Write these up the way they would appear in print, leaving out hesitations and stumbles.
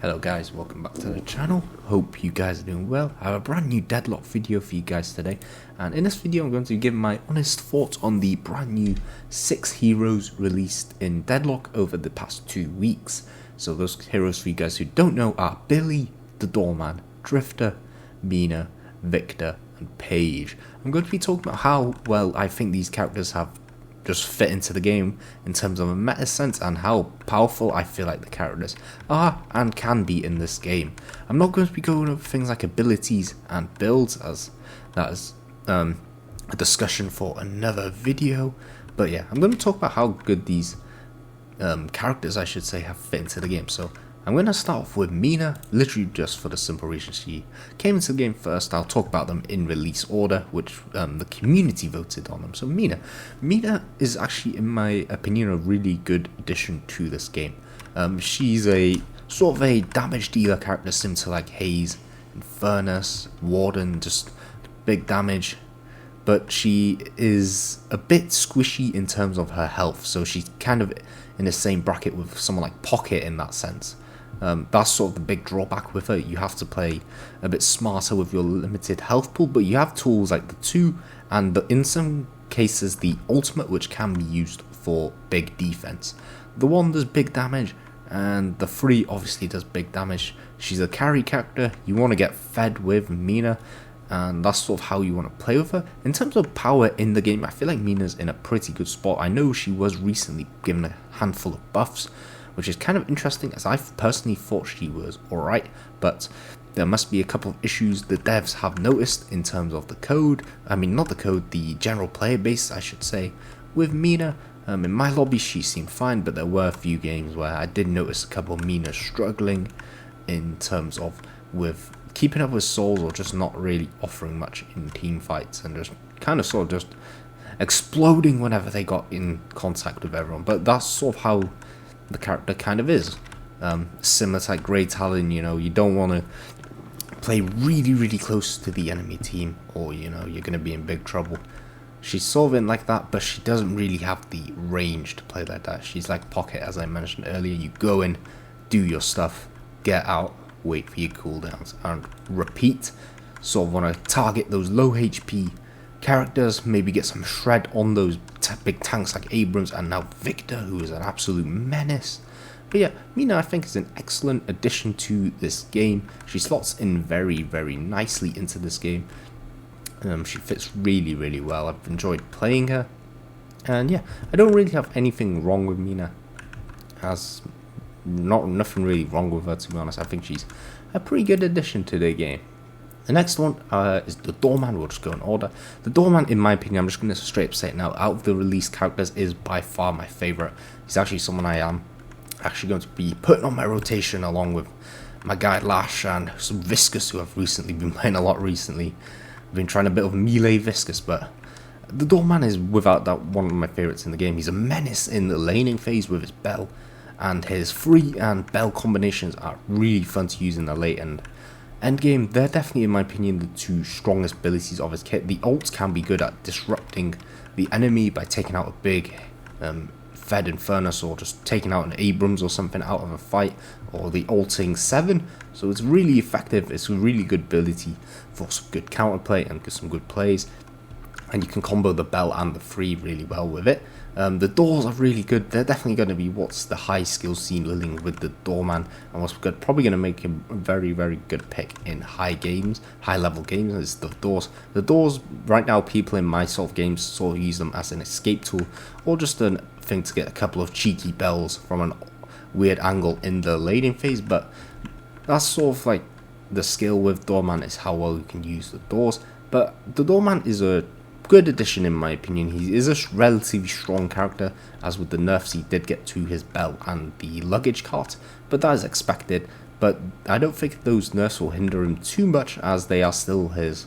Hello guys, welcome back to the channel. Hope you guys are doing well. I have a brand new Deadlock video for you guys today, and in this video I'm going to give my honest thoughts on the brand new 6 heroes released in Deadlock over the past 2 weeks. So those heroes, for you guys who don't know, are Billy, the Doorman, Drifter, Mina, Victor and Paige. I'm going to be talking about how well I think these characters have just fit into the game in terms of a meta sense, and how powerful I feel like the characters are and can be in this game. I'm not going to be going over things like abilities and builds, as that is a discussion for another video, but yeah, I'm going to talk about how good these characters, I should say, have fit into the game. So I'm going to start off with Mina, literally just for the simple reason she came into the game first. I'll talk about them in release order, which the community voted on them. So Mina is actually, in my opinion, a really good addition to this game. She's a sort of a damage dealer character, similar to like Haze, Infernus, Warden, just big damage. But she is a bit squishy in terms of her health, so she's kind of in the same bracket with someone like Pocket in that sense. That's sort of the big drawback with her. You have to play a bit smarter with your limited health pool, but you have tools like the 2 and in some cases the ultimate, which can be used for big defense. The 1 does big damage and the 3 obviously does big damage. She's a carry character. You want to get fed with Mina, and that's sort of how you want to play with her. In terms of power in the game, I feel like Mina's in a pretty good spot. I know she was recently given a handful of buffs, which is kind of interesting, as I personally thought she was alright, but there must be a couple of issues the devs have noticed in terms of the code. I mean, not the code, the general player base, I should say, with Mina. In my lobby she seemed fine, but there were a few games where I did notice a couple of Mina struggling in terms of with keeping up with souls, or just not really offering much in team fights, and just kind of sort of just exploding whenever they got in contact with everyone. But that's sort of how the character kind of is. Similar to like Grey Talon, you know, you don't want to play really close to the enemy team, or you know, you're going to be in big trouble. She's sort of in like that, but she doesn't really have the range to play like that. She's like Pocket, as I mentioned earlier. You go in, do your stuff, get out, wait for your cooldowns, and repeat. Sort of want to target those low HP characters, maybe get some shred on those big tanks like Abrams, and now Victor, who is an absolute menace. But yeah, Mina I think is an excellent addition to this game. She slots in very nicely into this game. She fits really well. I've enjoyed playing her, and yeah, I don't really have anything wrong with Mina. Has nothing really wrong with her, to be honest. I think she's a pretty good addition to the game. The next one is the Doorman. We'll just go in order. The Doorman, in my opinion, I'm just going to straight up say it now, out of the released characters, is by far my favourite. He's actually someone I am actually going to be putting on my rotation, along with my guy Lash and some Viscous, who I've recently been playing a lot recently. I've been trying a bit of melee Viscous, but the Doorman is without doubt one of my favourites in the game. He's a menace in the laning phase with his bell, and his free and bell combinations are really fun to use in the late endgame. They're definitely, in my opinion, the 2 strongest abilities of his kit. The ults can be good at disrupting the enemy by taking out a big fed Infernus, or just taking out an Abrams or something out of a fight, or the ulting 7. So it's really effective. It's a really good ability for some good counterplay and some good plays, and you can combo the bell and the free really well with it. The doors are really good. They're definitely going to be what's the high skill ceiling with the Doorman, and what's good, probably going to make him a very good pick in high level games, is the doors. The doors right now, people in my sort of games sort of use them as an escape tool, or just a thing to get a couple of cheeky bells from an weird angle in the laning phase. But that's sort of like the skill with Doorman, is how well you can use the doors. But the Doorman is a good addition, in my opinion. He is a relatively strong character, as with the nerfs he did get to his belt and the luggage cart, but that is expected. But I don't think those nerfs will hinder him too much, as they are still his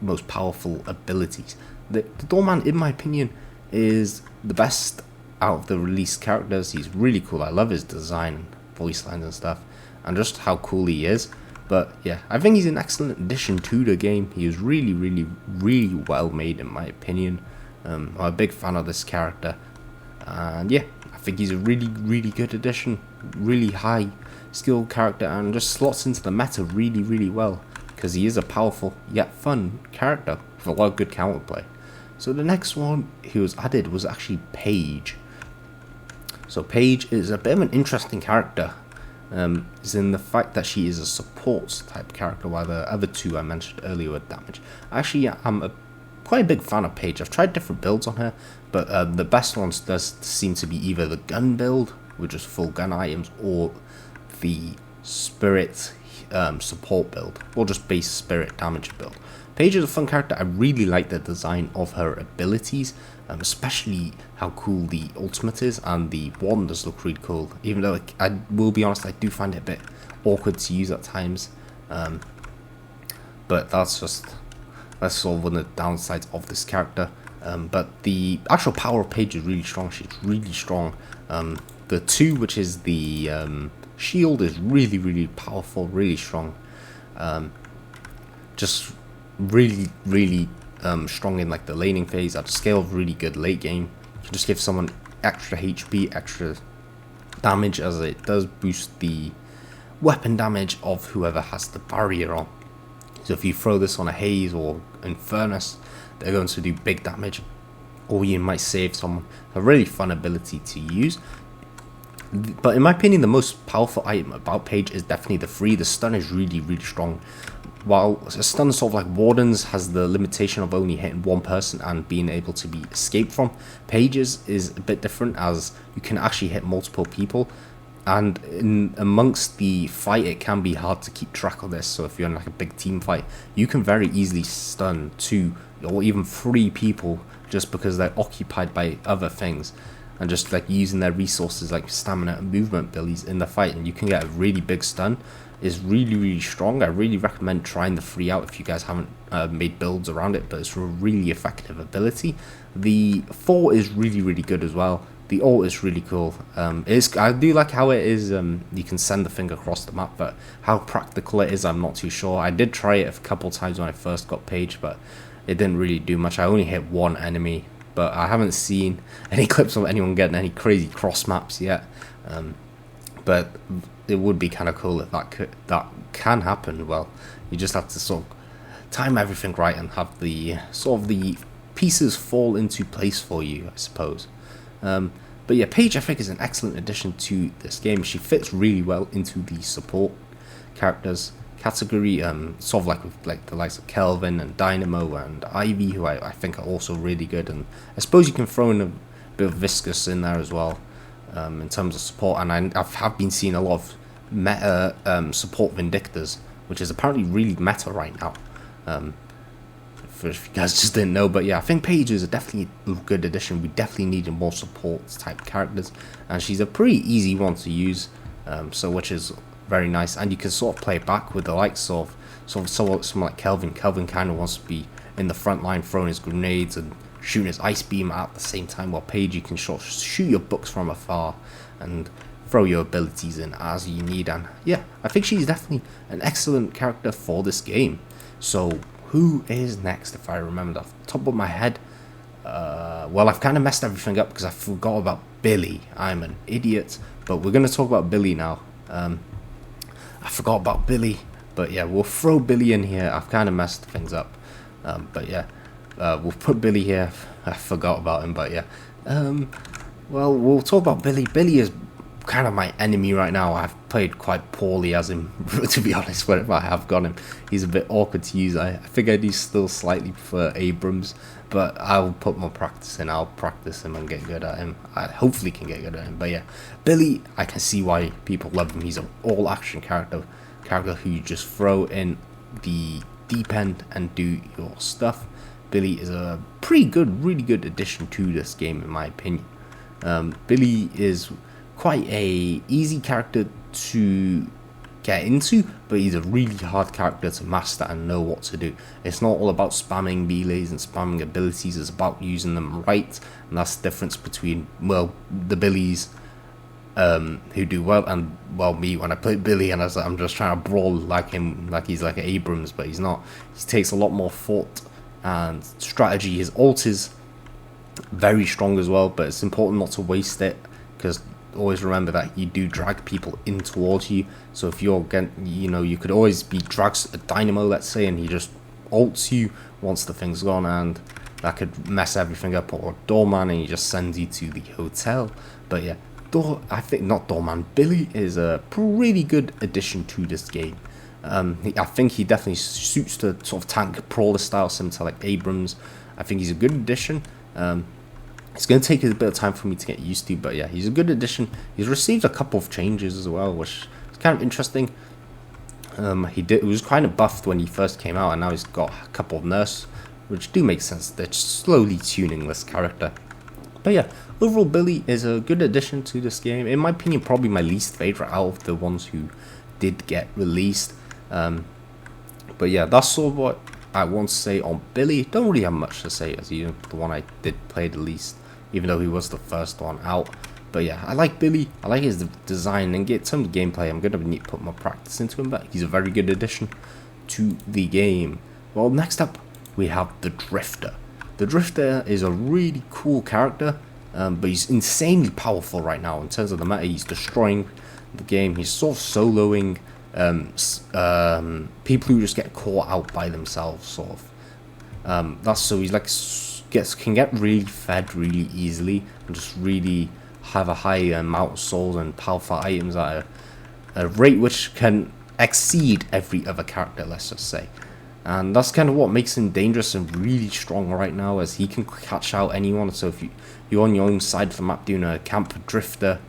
most powerful abilities. The Doorman, in my opinion, is the best out of the released characters. He's really cool. I love his design, voice lines and stuff, and just how cool he is. But yeah, I think he's an excellent addition to the game. He is really well made, in my opinion. I'm a big fan of this character, and yeah, I think he's a really good addition. Really high skill character and just slots into the meta really well, because he is a powerful yet fun character with a lot of good counterplay. So the next one who was added was actually Paige. So Paige is a bit of an interesting character. Is in the fact that she is a support type character, while the other two I mentioned earlier were damage. Actually, I'm quite a big fan of Paige. I've tried different builds on her, but the best ones does seem to be either the gun build, which is full gun items, or the spirit support build, or just base spirit damage build. Paige is a fun character. I really like the design of her abilities, especially how cool the ultimate is, and the wand does look really cool, even though I will be honest, I do find it a bit awkward to use at times, but that's sort of one of the downsides of this character. But the actual power of Paige is really strong. She's really strong. The 2, which is the shield, is really powerful, really strong. Just really strong in like the laning phase. At a scale of really good late game, you can just give someone extra HP, extra damage, as it does boost the weapon damage of whoever has the barrier on. So if you throw this on a Haze or Infernus, they're going to do big damage, or you might save someone. A really fun ability to use. But in my opinion, the most powerful item about Paige is definitely the 3. The stun is really strong. While a stun sort of like Warden's has the limitation of only hitting one person and being able to be escaped from, Paige's is a bit different, as you can actually hit multiple people, and amongst the fight it can be hard to keep track of this. So if you're in like a big team fight, you can very easily stun 2 or even 3 people just because they're occupied by other things, and just like using their resources like stamina and movement abilities in the fight, and you can get a really big stun. Is really strong. I really recommend trying the 3 out if you guys haven't made builds around it, but it's a really effective ability. The 4 is really good as well. The ult is really cool. I do like how it is, you can send the thing across the map, but how practical it is, I'm not too sure. I did try it a couple times when I first got Paige, but it didn't really do much. I only hit one enemy, but I haven't seen any clips of anyone getting any crazy cross maps yet. But it would be kind of cool if that can happen. Well, you just have to sort of time everything right and have the sort of the pieces fall into place for you, I suppose. But yeah, Paige I think is an excellent addition to this game. She fits really well into the support characters category, sort of like with like the likes of Kelvin and Dynamo and Ivy, who I think are also really good. And I suppose you can throw in a bit of Viscous in there as well. In terms of support, and I have been seeing a lot of meta support Vindictors, which is apparently really meta right now. If you guys just didn't know, but yeah, I think Paige is definitely a good addition. We definitely needed more support type characters, and she's a pretty easy one to use, so which is very nice. And you can sort of play back with the likes of someone like Kelvin. Kelvin kind of wants to be in the front line, throwing his grenades and shooting his ice beam at the same time, while Paige you can sort of shoot your books from afar and throw your abilities in as you need. And yeah, I think she's definitely an excellent character for this game. So who is next? If I remember off the top of my head, well, I've kind of messed everything up because I forgot about Billy. I'm an idiot, but we're going to talk about Billy now. I forgot about Billy, but yeah, we'll throw Billy in here. I've kind of messed things up, but yeah, we'll put Billy here. I forgot about him, but yeah. Well, we'll talk about Billy. Billy is kind of my enemy right now. I've played quite poorly as him, to be honest. Whenever I have got him, he's a bit awkward to use. I think I do still slightly prefer Abrams, but I'll put more practice in. I'll practice him and get good at him. I hopefully can get good at him. But yeah, Billy, I can see why people love him. He's an all-action character who you just throw in the deep end and do your stuff. Billy is a pretty good, really good addition to this game, in my opinion. Billy is quite a easy character to get into, but he's a really hard character to master and know what to do. It's not all about spamming melees and spamming abilities, it's about using them right, and that's the difference between, well, the Billies who do well and, well, me when I play Billy and I'm just trying to brawl like him, like he's like Abrams, but he's not. He takes a lot more thought and strategy. His ult is very strong as well, but it's important not to waste it, because always remember that you do drag people in towards you. So if you're getting, you could always be drags a dynamo, let's say, and he just ults you once the thing's gone, and that could mess everything up. Or Doorman, and he just sends you to the hotel. But yeah, I think not Doorman. Billy is a pretty good addition to this game. I think he definitely suits the sort of tank brawler style, similar to like Abrams. I think he's a good addition. It's going to take a bit of time for me to get used to, but yeah, he's a good addition. He's received a couple of changes as well, which is kind of interesting. It was kind of buffed when he first came out, and now he's got a couple of nerfs, which do make sense. They're slowly tuning this character. But yeah, overall Billy is a good addition to this game. In my opinion, probably my least favourite out of the ones who did get released. But yeah, that's sort of what I want to say on Billy. Don't really have much to say, as the one I did play the least, even though he was the first one out. But yeah, I like Billy. I like his design, and get some gameplay. I'm going to need to put more practice into him, but he's a very good addition to the game. Well, next up, we have the Drifter. The Drifter is a really cool character, but he's insanely powerful right now in terms of the meta. He's destroying the game. He's sort of soloing people who just get caught out by themselves, sort of. That's so he's like can get really fed really easily, and just really have a high amount of souls and powerful items at a rate which can exceed every other character, let's just say. And that's kind of what makes him dangerous and really strong right now, as he can catch out anyone. So if you're on your own side of the map doing a camp, Drifter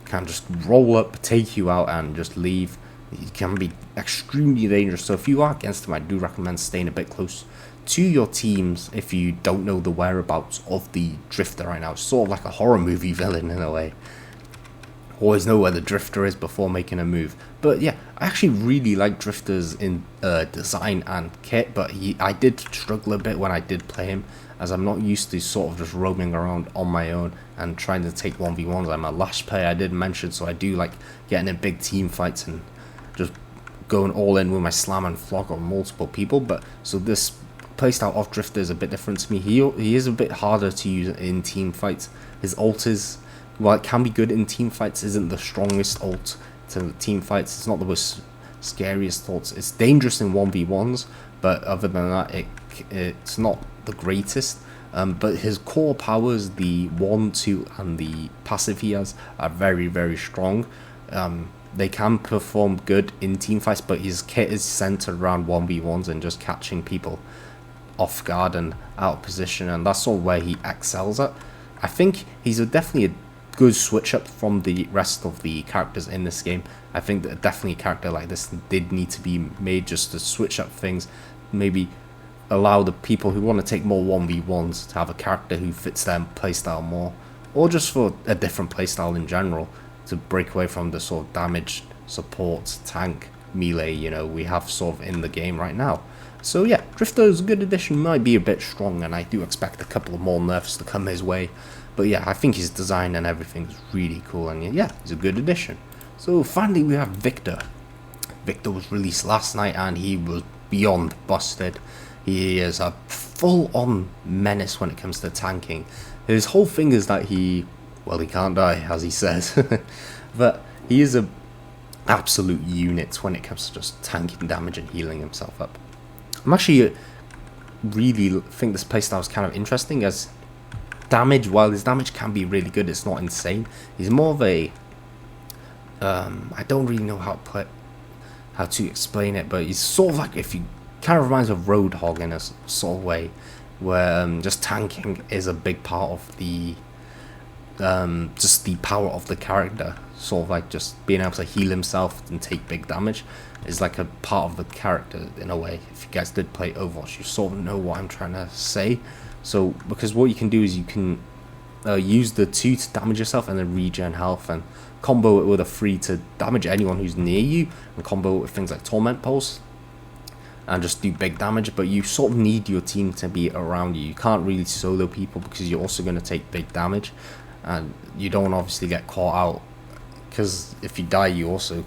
can just roll up, take you out, and just leave. He can be extremely dangerous. So if you are against him, I do recommend staying a bit close to your teams if you don't know the whereabouts of the Drifter right now. It's sort of like a horror movie villain in a way. Always know where the Drifter is before making a move. But yeah, I actually really like Drifters in design and kit, but I did struggle a bit when I did play him, as I'm not used to sort of just roaming around on my own and trying to take 1v1s. I'm a Lash player, I did mention, so I do like getting in big team fights and just going all in with my slam and flog on multiple people. But so this playstyle of Drifter is a bit different to me. He is a bit harder to use in team fights. His ult is, while it can be good in team fights, isn't the strongest ult to team fights. It's not the most scariest ult. It's dangerous in 1v1s, but other than that, it's not the greatest. But his core powers, the 1, 2, and the passive he has, are very, very strong. They can perform good in team fights, but his kit is centered around 1v1s and just catching people off guard and out of position, and that's all where he excels at. I think he's definitely a good switch up from the rest of the characters in this game. I think that definitely a character like this did need to be made just to switch up things, maybe allow the people who want to take more 1v1s to have a character who fits their playstyle more, or just for a different playstyle in general, to break away from the sort of damage, support, tank, melee, we have sort of in the game right now. So yeah, Drifter is a good addition. Might be a bit strong, and I do expect a couple of more nerfs to come his way. But yeah, I think his design and everything is really cool, and yeah, he's a good addition. So finally we have Victor. Victor was released last night, and he was beyond busted. He is a full-on menace when it comes to tanking. His whole thing is that he can't die, as he says. But he is a absolute unit when it comes to just tanking damage and healing himself up. I'm actually really think this playstyle is kind of interesting, as damage, while his damage can be really good, it's not insane. He's more of a I don't really know how to explain it, but he's sort of like, if you kind of reminds of Roadhog in a sort of way, where just tanking is a big part of the just the power of the character. Sort of like just being able to heal himself and take big damage is like a part of the character in a way. If you guys did play Overwatch, you sort of know what I'm trying to say. So because what you can do is you can use the 2 to damage yourself and then regen health, and combo it with a 3 to damage anyone who's near you, and combo it with things like Torment Pulse and just do big damage. But you sort of need your team to be around you. You can't really solo people because you're also going to take big damage, and you don't want to obviously get caught out, because if you die you also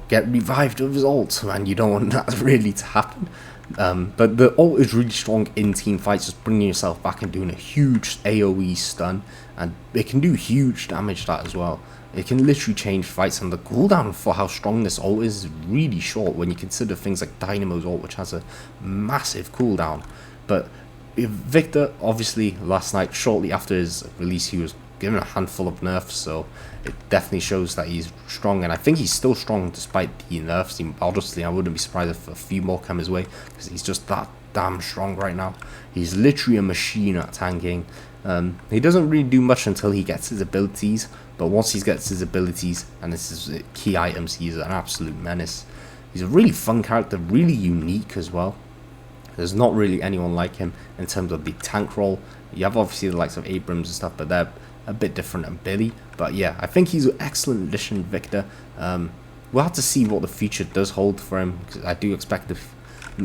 get revived with his ult, and you don't want that really to happen. But the ult is really strong in team fights, just bringing yourself back and doing a huge AoE stun, and it can do huge damage that as well. It can literally change fights, and the cooldown for how strong this ult is really short when you consider things like Dynamo's ult, which has a massive cooldown. But Victor, obviously, last night, shortly after his release, he was given a handful of nerfs, so it definitely shows that he's strong, and I think he's still strong despite the nerfs. Obviously, I wouldn't be surprised if a few more come his way, because he's just that damn strong right now. He's literally a machine at tanking. He doesn't really do much until he gets his abilities, but once he gets his abilities and this is key items, he's an absolute menace. He's a really fun character, really unique as well. There's not really anyone like him in terms of the tank role. You have obviously the likes of Abrams and stuff, but they're a bit different than Billy. But yeah, I think he's an excellent addition, Victor. We'll have to see what the future does hold for him, because I do expect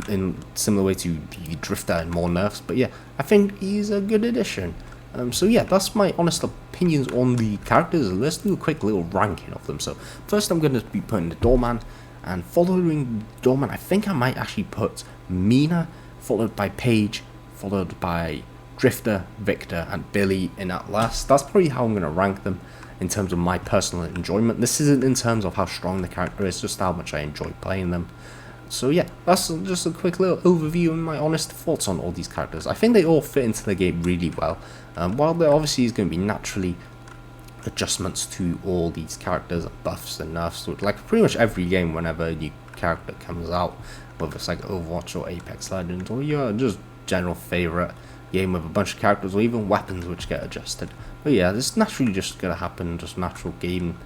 in similar way to the Drifter and more nerfs. But yeah, I think he's a good addition. So yeah, that's my honest opinions on the characters. Let's do a quick little ranking of them. So first I'm going to be putting the Doorman, and following Doorman I think I might actually put Mina, followed by Paige, followed by Drifter, Victor, and Billy in that last. That's probably how I'm going to rank them in terms of my personal enjoyment. This isn't in terms of how strong the character is, just how much I enjoy playing them. So yeah, that's just a quick little overview and my honest thoughts on all these characters. I think they all fit into the game really well. While there obviously is going to be naturally adjustments to all these characters, buffs and nerfs, like pretty much every game whenever a new character comes out, whether it's like Overwatch or Apex Legends or your just general favourite game with a bunch of characters or even weapons which get adjusted. But yeah, this is naturally just going to happen, just natural game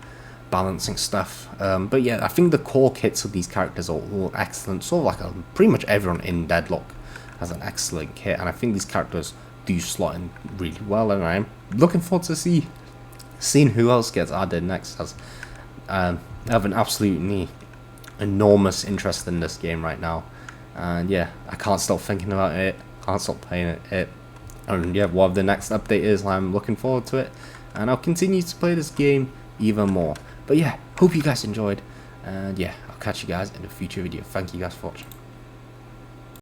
balancing stuff. But yeah, I think the core kits of these characters are all excellent. Sort of like pretty much everyone in Deadlock has an excellent kit, and I think these characters do slot in really well, and I'm looking forward to seeing who else gets added next, as I have an absolutely enormous interest in this game right now, and yeah, I can't stop thinking about it, can't stop playing it, and yeah, what the next update is, I'm looking forward to it, and I'll continue to play this game even more. But yeah, hope you guys enjoyed, and yeah, I'll catch you guys in a future video. Thank you guys for watching.